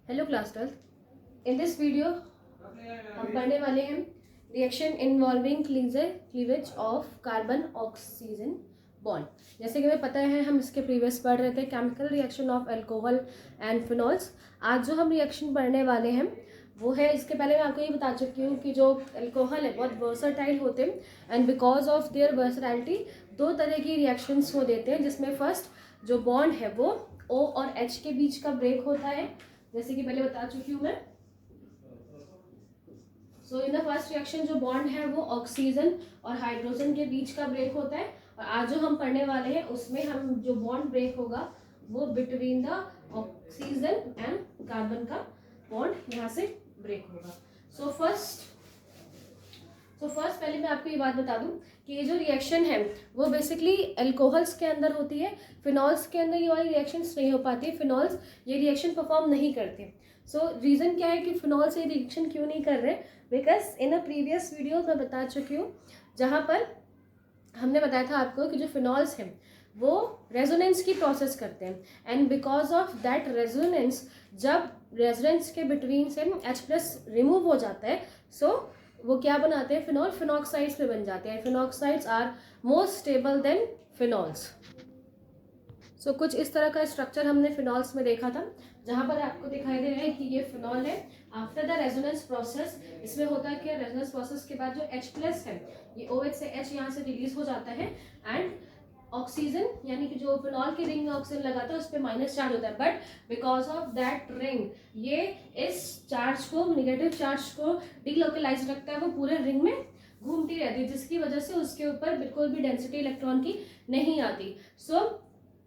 Hello class 12। In this video हम पढ़ने वाले हैं reaction involving cleavage of carbon oxygen bond. जैसे कि हमें पता है, हम इसके प्रीवियस पढ़ रहे थे chemical reaction of alcohol and phenols. आज जो हम रिएक्शन पढ़ने वाले हैं वो है, इसके पहले मैं आपको ये बता चुकी हूँ कि जो अल्कोहल है बहुत वर्सटाइल होते हैं and because of their versatility दो तरह की रिएक्शंस वो देते हैं, जिसमें फर्स्ट जो बॉन्ड है वो O और H के बीच का ब्रेक होता है, जैसे कि पहले बता चुकी हूँ मैं। सो इन द फर्स्ट रिएक्शन जो बॉन्ड है वो ऑक्सीजन और हाइड्रोजन के बीच का ब्रेक होता है, और आज जो हम पढ़ने वाले हैं उसमें हम जो बॉन्ड ब्रेक होगा वो between the oxygen and carbon का बॉन्ड यहाँ से ब्रेक होगा। सो फर्स्ट पहले मैं आपको ये बात बता दूं कि ये जो रिएक्शन है वो बेसिकली अल्कोहल्स के अंदर होती है, फिनॉल्स के अंदर ये वाली रिएक्शंस नहीं हो पाती। फिनॉल्स ये रिएक्शन परफॉर्म नहीं करते। सो रीज़न क्या है कि फिनॉल्स ये रिएक्शन क्यों नहीं कर रहे? Because in a previous video मैं बता चुकी हूँ, जहाँ पर हमने बताया था आपको कि जो फिनॉल्स हैं वो रेजोनेंस की प्रोसेस करते हैं, and because of that resonance, जब रेजोनेंस के बिटवीन से H+ रिमूव हो जाता है, सो वो क्या बनाते हैं? फिनॉल फिनॉक्साइड्स में बन जाते हैं। Phenoxides are more stable than phenols. So कुछ इस तरह का स्ट्रक्चर हमने फिनॉल्स में देखा था, जहाँ पर आपको दिखाई दे रहा है कि ये फिनॉल है। आफ्टर द रेजोनेंस प्रोसेस इसमें होता है कि रेजोनेंस प्रोसेस के बाद जो H+ है ये OH से H यहाँ से रिलीज हो जाता है, एंड ऑक्सीजन यानी कि जो फिनॉल के रिंग में ऑक्सीजन लगाता है उस पर माइनस चार्ज होता है, but because of that ring ये इस चार्ज को, नेगेटिव चार्ज को डीलोकलाइज रखता है, वो पूरे रिंग में घूमती रहती है, जिसकी वजह से उसके ऊपर बिल्कुल भी डेंसिटी इलेक्ट्रॉन की नहीं आती। सो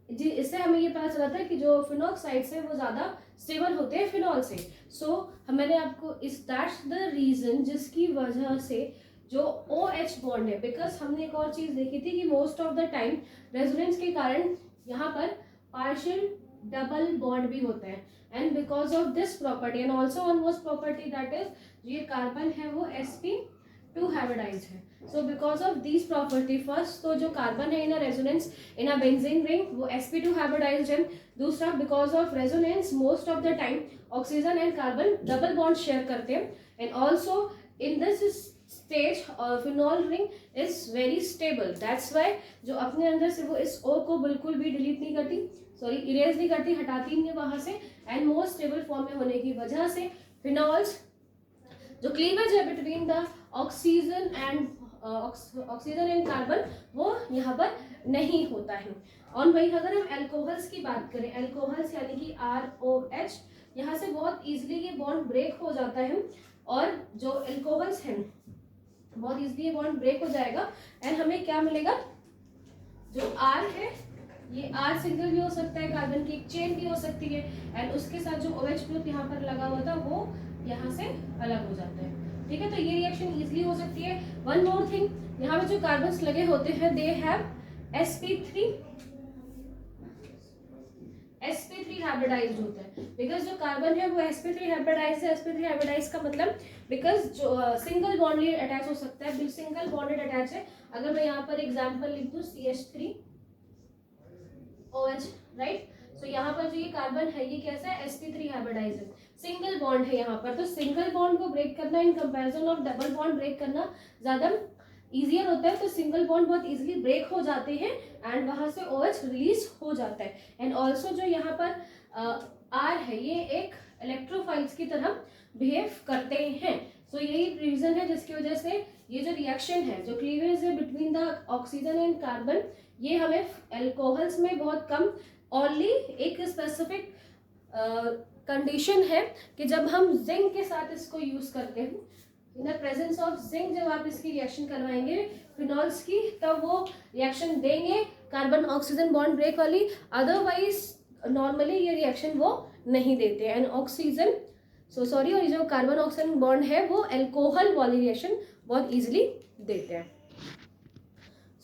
जी, इससे हमें ये पता चला था कि जो फिनॉक्साइड्स है वो ज़्यादा स्टेबल होते हैं फिनॉल से। सो मैंने आपको इस दैट्स द रीज़न जिसकी वजह से जो OH बॉन्ड है, बिकॉज हमने एक और चीज़ देखी थी कि most of the time resonance के कारण यहाँ पर पार्शियल डबल बॉन्ड भी होता है, and because of this property and also one most property that is ये कार्बन है वो sp2 हाइब्रिडाइज्ड है। So because of this property, first तो जो कार्बन है in a resonance in a benzene ring वो sp2 हाइब्रिडाइज्ड है। दूसरा, because of resonance most of the time oxygen and carbon double bond share करते हैं, and also in this stage phenol ring is very stable. That's why जो अपने अंदर से वो इस O को बिल्कुल भी डिलीट नहीं करती, सॉरी इरेज नहीं करती, हटाती नहीं है वहां से, एंड मोर स्टेबल फॉर्म में होने की वजह से फिनॉल्स जो क्लीवेज है between the oxygen and carbon वो यहाँ पर नहीं होता है। और वहीं अगर हम अल्कोहल्स की बात करें, अल्कोहल्स यानी कि ROH, यहाँ से बहुत इजीली ये बॉन्ड ब्रेक हो जाता है, और जो अल्कोहल्स हैं बहुत इजीली ये बॉन्ड ब्रेक हो जाएगा, एंड हमें क्या मिलेगा? जो R है ये R सिंगल भी हो सकता है, कार्बन की एक चेन भी हो सकती है, एंड उसके साथ जो OH ग्रुप यहाँ पर लगा हुआ था वो यहाँ से अलग हो जाता है। ठीक है, तो ये रिएक्शन इजीली हो सकती है। वन मोर थिंग, यहाँ पे जो कार्बन्स लगे होते हैं दे हैव sp3 हाइब्रिडाइज्ड होता है, बिकॉज जो कार्बन है वो sp3 हाइब्रिडाइज्ड है। sp3 हाइब्रिडाइज्ड का मतलब बिकॉज जो सिंगल बॉन्डली अटैच हो सकता है, सिंगल बॉन्डेड अटैच है। अगर मैं यहाँ पर एग्जांपल लिख दूं CH3OH, राइट। सो यहाँ पर जो ये कार्बन है ये कैसा है? sp3 हाइब्रिडाइज्ड है, सिंगल बॉन्ड है यहाँ पर। तो सिंगल बॉन्ड को ब्रेक करना in comparison of double bond break करना ज्यादा इजियर होता है, तो सिंगल बॉन्ड बहुत इजीली ब्रेक हो जाते हैं, एंड वहां से OH रिलीज हो जाता है। एंड ऑल्सो जो यहाँ पर R है ये एक इलेक्ट्रोफाइल्स की तरह बिहेव करते हैं। सो यही रीजन है जिसकी वजह से ये जो रिएक्शन है, जो क्लीवेज है between the oxygen and carbon, ये हमें अल्कोहल्स में बहुत कम, ओनली एक स्पेसिफिक कंडीशन है कि जब हम जिंक के साथ इसको यूज करते हैं, in the presence of zinc, जब आप इसकी रिएक्शन करवाएंगे फिनॉल्स की, तब वो रिएक्शन देंगे कार्बन ऑक्सीजन बॉन्ड ब्रेक वाली, अदरवाइज नॉर्मली ये रिएक्शन वो नहीं देते। एंड ऑक्सीजन सॉरी, और जो कार्बन ऑक्सीजन बॉन्ड है वो अल्कोहल वाली रिएक्शन बहुत इजीली देते हैं।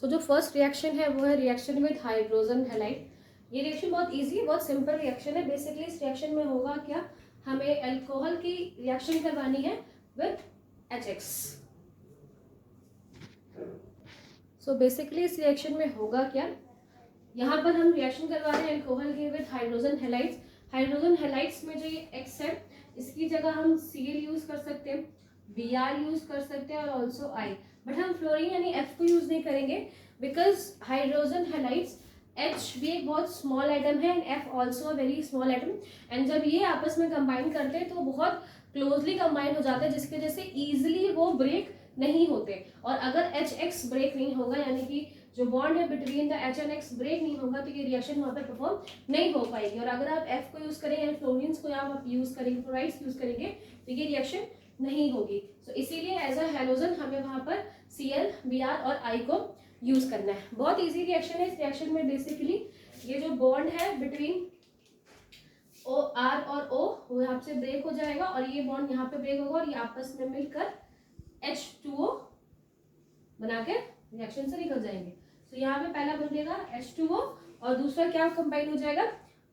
जो फर्स्ट रिएक्शन है वो है रिएक्शन विद हाइड्रोजन हैलाइड। ये रिएक्शन बहुत इजी, बहुत सिंपल रिएक्शन है। बेसिकली इस रिएक्शन में होगा क्या? हमें अल्कोहल की रिएक्शन करवानी है विद HX। बेसिकली इस रिएक्शन में होगा क्या? यहाँ पर हम रिएक्शन करवा रहे हैं अल्कोहल की with hydrogen halides. Hydrogen halides में जो ये X है इसकी जगह हम Cl यूज कर सकते हैं, Br यूज कर सकते हैं और ऑल्सो I, बट हम फ्लोरीन यानी F को यूज नहीं करेंगे बिकॉज हाइड्रोजन हैलाइड्स H भी एक बहुत स्मॉल एटम है and F also a very small atom, and जब ये आपस में कंबाइन करते हैं तो बहुत क्लोजली कंबाइन हो जाते हैं जिसकी वजह से ईजिली वो ब्रेक नहीं होते, और अगर HX ब्रेक नहीं होगा यानी कि जो बॉन्ड है between the H and X break नहीं होगा तो ये रिएक्शन वहाँ पे परफॉर्म नहीं हो पाएगी, और अगर आप F को यूज करेंगे यानी फ्लोरीन्स को आप यूज करेंगे, फ्लोराइड्स यूज करेंगे तो ये रिएक्शन नहीं होगी। सो इसीलिए एज अ हैलोजन हमें वहाँ पर Cl, Br और I को यूज करना है। बहुत इजी रिएक्शन है। इस रिएक्शन में बेसिकली ये जो बॉन्ड है बिटवीन O R और O वो यहाँ से ब्रेक हो जाएगा और ये बॉन्ड यहाँ पे ब्रेक होगा और ये आपस में मिलकर H2O बना के रिएक्शन से निकल जाएंगे। तो यहाँ पे पहला बनेगा H2O और दूसरा क्या कंबाइन हो जाएगा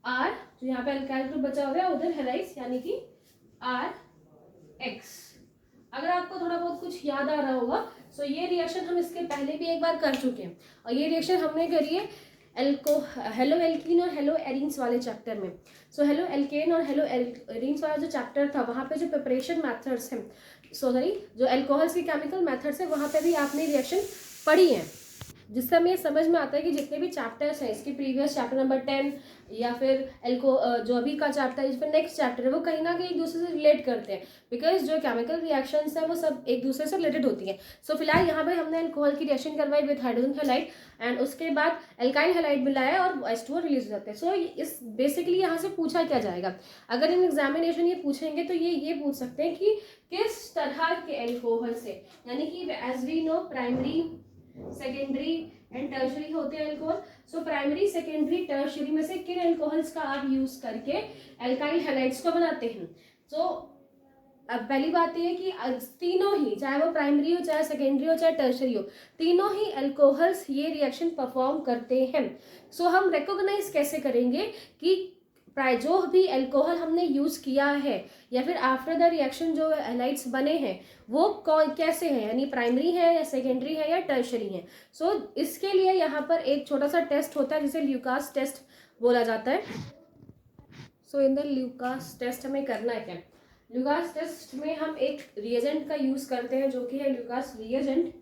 R, जो यहाँ पे अल्काइल ग्रुप बचा हुआ है उधर हैलाइड्स यानी कि RX। अगर आपको थोड़ा बहुत कुछ याद आ रहा होगा सो ये रिएक्शन हम इसके पहले भी एक बार कर चुके हैं, और ये रिएक्शन हमने करी है हेलो एल्कीन और हेलो एरीन्स वाले चैप्टर में। सो हेलो एल्केन और हेलो एरीन्स वाला जो चैप्टर था वहाँ पे जो प्रिपरेशन मेथड्स हैं, जो अल्कोहल्स के केमिकल मेथड्स है वहाँ पे भी आपने रिएक्शन पढ़ी है, जिससे हमें समझ में आता है कि जितने भी चैप्टर्स हैं इसके प्रीवियस चैप्टर नंबर 10 या फिर जो अभी का चैप्टर है, फिर नेक्स्ट चैप्टर है, वो कहीं ना कहीं एक दूसरे से रिलेट करते हैं बिकॉज जो केमिकल रिएक्शंस है वो सब एक दूसरे से रिलेटेड होती है। सो फिलहाल यहाँ पे हमने अल्कोहल की रिएक्शन करवाई विद हाइड्रोजन हैलाइड एंड उसके बाद अल्काइल हैलाइड मिलाया और H2O रिलीज हो जाते हैं। सो इस बेसिकली यहाँ से पूछा क्या जाएगा, अगर इन एग्जामिनेशन ये पूछेंगे तो ये पूछ सकते हैं कि किस तरह के अल्कोहल से, यानी कि as we know primary, secondary and tertiary होते हैं alcohol. So primary, secondary, tertiary में से किन अल्कोहल्स का आप यूज करके अल्काइल हैलाइड्स को बनाते हैं। सो अब पहली बात यह है कि तीनों ही, चाहे वो प्राइमरी हो, चाहे सेकेंडरी हो, चाहे टर्शरी हो, तीनों ही अल्कोहल्स ये रिएक्शन परफॉर्म करते हैं। सो हम रिकॉग्नाइज कैसे करेंगे कि जो भी अल्कोहल हमने यूज किया है या फिर आफ्टर द रिएक्शन जो हैलाइड्स बने हैं वो कौन कैसे हैं, यानी प्राइमरी है या सेकेंडरी है या टर्शरी है। सो इसके लिए यहाँ पर एक छोटा सा टेस्ट होता है जिसे ल्यूकास टेस्ट बोला जाता है। सो इन द ल्यूकास टेस्ट हमें करना है क्या, ल्यूकास टेस्ट में हम एक रिएजेंट का यूज करते हैं जो कि है ल्यूकास रिएजेंट।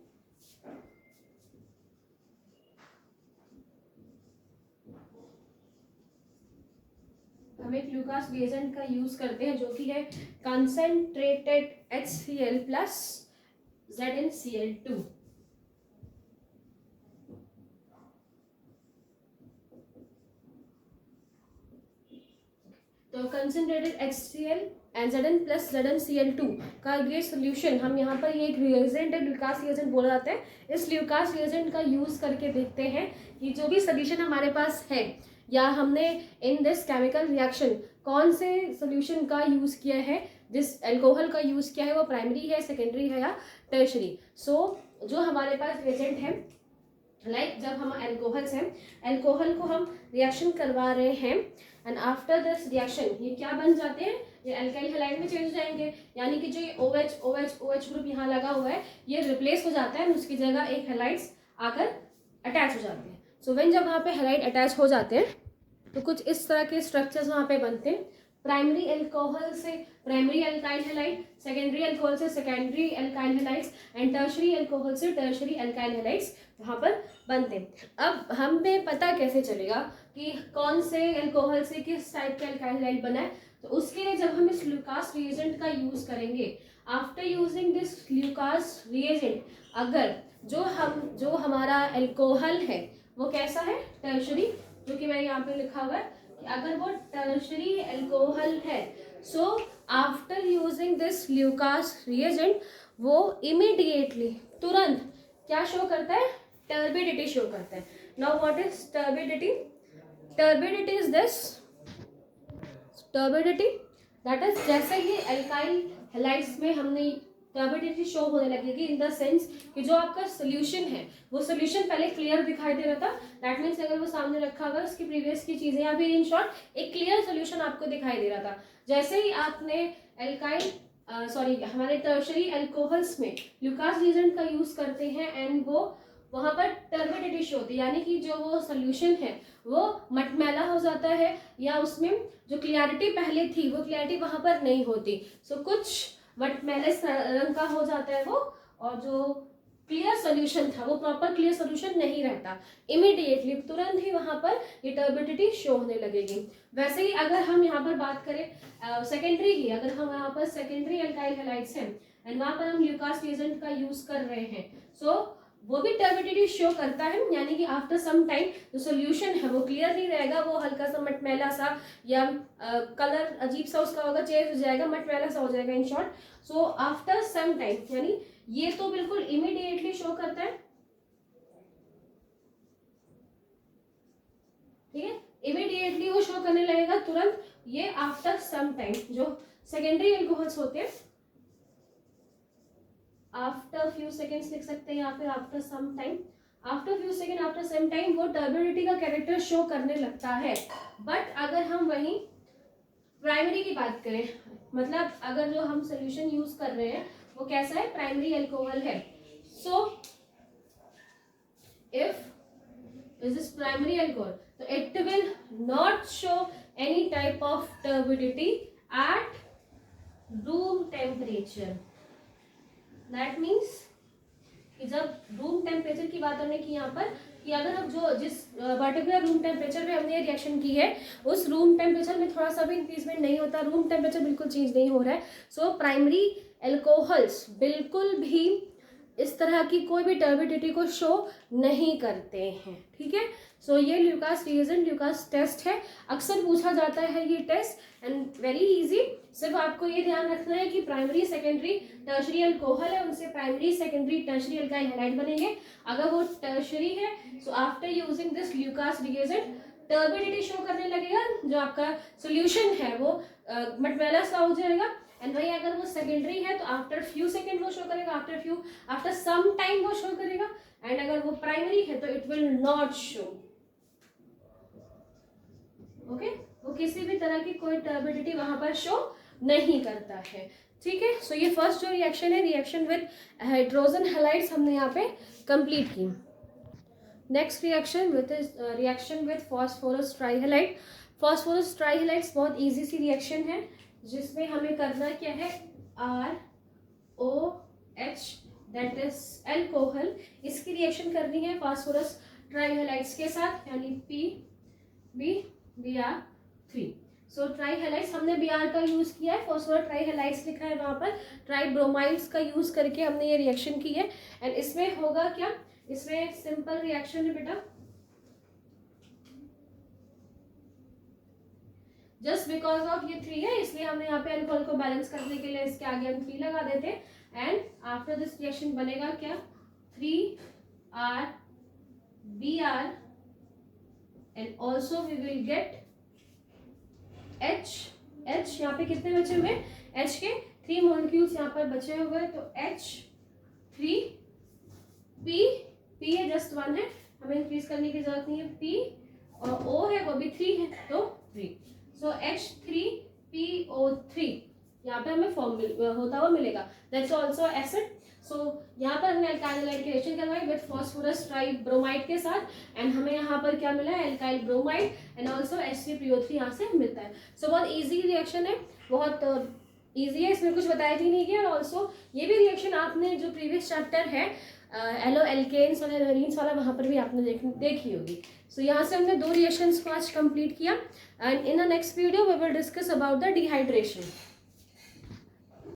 हम एक ल्यूकास रिएजेंट का यूज करते हैं जो कि है कंसंट्रेटेड HCl प्लस ZnCl2। तो concentrated HCl and Zn plus ZnCl2 का ये सोल्यूशन हम यहाँ पर ये एक रिएजेंट है, ल्यूकास रिएजेंट बोला जाता है। इस ल्यूकास रिएजेंट का यूज करके देखते हैं कि जो भी सोल्यूशन हमारे पास है या हमने इन दिस केमिकल रिएक्शन कौन से सोल्यूशन का यूज किया है, जिस अल्कोहल का यूज किया है वो प्राइमरी है, सेकेंडरी है या टर्शरी। सो जो हमारे पास रिएजेंट है लाइक जब हम अल्कोहल्स हैं, अल्कोहल को हम रिएक्शन करवा रहे हैं एंड आफ्टर दिस रिएक्शन ये क्या बन जाते हैं, ये अल्काइल हैलाइड में चेंज हो जाएंगे, यानी कि जो ये OH OH OH ग्रुप यहाँ लगा हुआ है ये रिप्लेस हो जाता है, उसकी जगह एक हैलाइड्स आकर अटैच हो जाते हैं। सो व्हेन जब वहाँ पे हैलाइड अटैच हो जाते हैं तो कुछ इस तरह के स्ट्रक्चर्स वहाँ पे बनते हैं। प्राइमरी अल्कोहल से primary alkyl halide, secondary alcohol से secondary alkyl halides and tertiary alcohol से टर्शरी अल्काइल हैलाइड्स वहाँ पर बनते हैं। अब हमें पता कैसे चलेगा कि कौन से अल्कोहल से किस टाइप के अल्काइल हैलाइड बना है, तो उसके लिए जब हम इस ल्यूकास रिएजेंट का यूज करेंगे, after using this Lucas reagent अगर जो हमारा अल्कोहल है वो कैसा है टर्शरी, जो कि मैंने यहाँ पे लिखा हुआ है कि अगर वो टर्शरी अल्कोहल है so after using this Lucas reagent वो इमीडिएटली तुरंत क्या शो करता है, टर्बिडिटी शो करता है। Now what is turbidity, turbidity is this, turbidity that is जैसे ही अल्काइल हैलाइड्स में हमने टर्बिडिटी शो होने लगेगी इन द सेंस कि जो आपका सोल्यूशन है वो सोल्यूशन पहले क्लियर दिखाई दे रहा था, दैट मीन्स अगर वो सामने रखा हुआ उसकी प्रीवियस की चीजें या फिर इन शॉर्ट एक क्लियर सोल्यूशन आपको दिखाई दे रहा था। जैसे ही आपने अल्काइल हमारे टर्शरी अल्कोहल्स में ल्यूकास रिएजेंट का यूज करते हैं एंड वो वहां पर टर्बिडिटी शो होती है, यानी कि जो वो सोल्यूशन है वो मटमैला हो जाता है, या उसमें जो क्लियरिटी पहले थी वो क्लियरिटी वहां पर नहीं होती। सो कुछ मटमैले रंग का हो जाता है वो, और जो क्लियर सोल्यूशन था वो प्रॉपर क्लियर सोल्यूशन नहीं रहता। इमीडिएटली तुरंत ही वहां पर ये टर्बिडिटी शो होने लगेगी। वैसे ही अगर हम यहाँ पर बात करें सेकेंडरी की, अगर हम यहाँ पर सेकेंडरी एल्काइल हैलाइड्स हैं एंड वहां पर हम ल्यूकास रिएजेंट का यूज कर रहे हैं, सो वो भी टर्बिडिटी शो करता है, यानी कि आफ्टर सम टाइम जो सोल्यूशन है वो क्लियर नहीं रहेगा, वो हल्का सा मटमैला सा या कलर अजीब सा उसका होगा, चेंज हो जाएगा, मटमैला सा हो जाएगा in short. So after some time, यानी ये तो बिल्कुल इमीडिएटली शो करता है, ठीक है, इमीडिएटली वो शो करने लगेगा तुरंत। ये आफ्टर सम टाइम जो सेकेंडरी एल्कोहल्स होते हैं, आफ्टर फ्यू सेकेंड्स लिख सकते हैं, या फिर after some time, after few second, after some time वो टर्बिडिटी का कैरेक्टर शो करने लगता है। बट अगर हम वहीं प्राइमरी की बात करें, मतलब अगर जो हम सोल्यूशन यूज कर रहे हैं वो कैसा है, प्राइमरी एल्कोहल है। So if this is primary alcohol, तो it will not show any type of turbidity at room temperature. That means कि जब रूम टेम्परेचर की बात हमने की यहाँ पर, कि अगर हम जो जिस पर्टिकुलर रूम टेम्परेचर पे हमने ये रिएक्शन की है उस रूम टेम्परेचर में थोड़ा सा भी इंक्रीजमेंट नहीं होता, रूम टेम्परेचर बिल्कुल चेंज नहीं हो रहा है, सो प्राइमरी एल्कोहल्स बिल्कुल भी इस तरह की कोई भी टर्बिडिटी को शो नहीं करते हैं, ठीक है। सो ये ल्यूकास रिएजेंट, ल्यूकास टेस्ट है, अक्सर पूछा जाता है ये टेस्ट एंड वेरी इजी। सिर्फ आपको ये ध्यान रखना है कि प्राइमरी सेकेंडरी टर्शरी एल्कोहल है, उनसे primary secondary tertiary alkyl halide बनेंगे। अगर वो टर्शरी है so after using this Lucas reagent turbidity show करने लगेगा, जो आपका सोल्यूशन है वो मटमैला सा हो जाएगा। एंड वही अगर वो सेकेंडरी है तो आफ्टर फ्यू सेकेंड वो शो करेगा, आफ्टर सम टाइम वो शो करेगा। एंड अगर वो प्राइमरी है तो it will not show, okay, वो किसी भी तरह की कोई टर्बिडिटी वहां पर शो नहीं करता है, ठीक है। सो ये फर्स्ट जो रिएक्शन है, रिएक्शन विद हाइड्रोजन हैलाइड्स, हमने यहाँ पे कंप्लीट की। Next reaction with phosphorus trihalide. Phosphorus trihalides बहुत इजी सी रिएक्शन है, जिसमें हमें करना क्या है, ROH दैट इज एल्कोहल, इसकी रिएक्शन करनी है फास्फोरस ट्राइहैलाइड्स के साथ, यानी Br3। सो ट्राइहैलाइड्स हमने Br का यूज किया है, फॉस्फोरस ट्राइहैलाइड्स लिखा है वहां पर, ट्राइब्रोमाइड्स का यूज करके हमने ये रिएक्शन की है। एंड इसमें होगा क्या, इसमें सिंपल रिएक्शन है बेटा, जस्ट बिकॉज ऑफ ये 3 है इसलिए हमने यहाँ पे अल्कोहल को बैलेंस करने के लिए इसके आगे हम 3 लगा देते हैं। एंड आफ्टर दिस रिएक्शन बनेगा क्या, 3R Br and also we will get H। यहाँ पे कितने बचे हुए, H के 3 मॉलिक्यूल्स यहाँ पर बचे हुए, तो H3 P है, जस्ट 1 है, हमें इंक्रीज करने की जरूरत नहीं है, P और O है वो भी 3 है, तो 3। सो H3PO3 यहाँ पे हमें फॉर्म होता हुआ मिलेगा, दैट्स ऑल्सो एसिड। सो यहाँ पर हमने अल्काइल हैलाइड की रिएक्शन करवाई विद फास्फोरस ट्राइब्रोमाइड के साथ, एंड हमें यहाँ पर क्या मिला है, alkyl bromide and also H3PO3 यहाँ से मिलता है। सो बहुत इजी रिएक्शन है, बहुत इजी है, इसमें कुछ बताया ही नहीं गया। और ऑल्सो ये भी रिएक्शन आपने जो प्रीवियस चैप्टर है एलो एल्केन्स और एल्केन्स वाला, वहाँ पर भी आपने देखी होगी। सो यहाँ से हमने 2 रिएक्शंस को आज कंप्लीट किया, and in the next video we will discuss about the dehydration.